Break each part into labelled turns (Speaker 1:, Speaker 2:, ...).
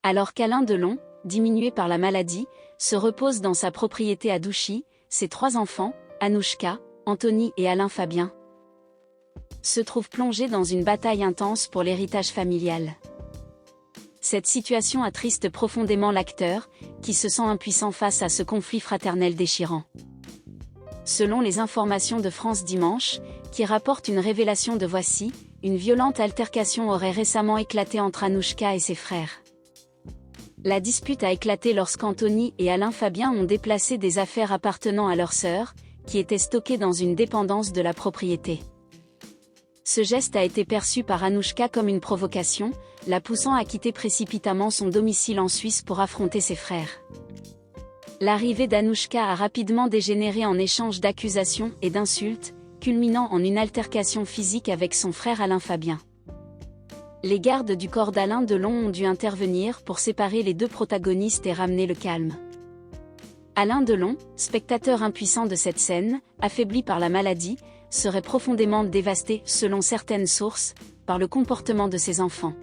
Speaker 1: Alors qu'Alain Delon, diminué par la maladie, se repose dans sa propriété à Douchy, ses 3 enfants, Anouchka, Anthony et Alain Fabien, se trouvent plongés dans une bataille intense pour l'héritage familial. Cette situation attriste profondément l'acteur, qui se sent impuissant face à ce conflit fraternel déchirant. Selon les informations de France Dimanche, qui rapportent une révélation de Voici, une violente altercation aurait récemment éclaté entre Anouchka et ses frères. La dispute a éclaté lorsqu'Anthony et Alain Fabien ont déplacé des affaires appartenant à leur sœur, qui étaient stockées dans une dépendance de la propriété. Ce geste a été perçu par Anouchka comme une provocation, la poussant à quitter précipitamment son domicile en Suisse pour affronter ses frères. L'arrivée d'Anouchka a rapidement dégénéré en échange d'accusations et d'insultes, culminant en une altercation physique avec son frère Alain Fabien. Les gardes du corps d'Alain Delon ont dû intervenir pour séparer les 2 protagonistes et ramener le calme. Alain Delon, spectateur impuissant de cette scène, affaibli par la maladie, serait profondément dévasté, selon certaines sources, par le comportement de ses enfants.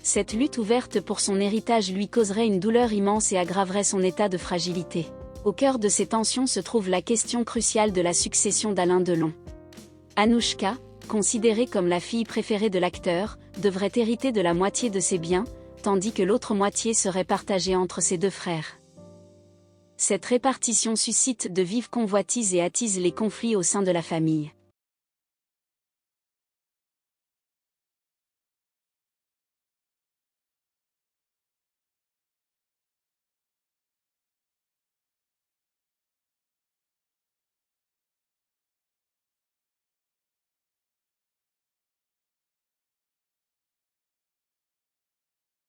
Speaker 1: Cette lutte ouverte pour son héritage lui causerait une douleur immense et aggraverait son état de fragilité. Au cœur de ces tensions se trouve la question cruciale de la succession d'Alain Delon. Anouchka, considérée comme la fille préférée de l'acteur, devrait hériter de la moitié de ses biens, tandis que l'autre moitié serait partagée entre ses 2 frères. Cette répartition suscite de vives convoitises et attise les conflits au sein de la famille.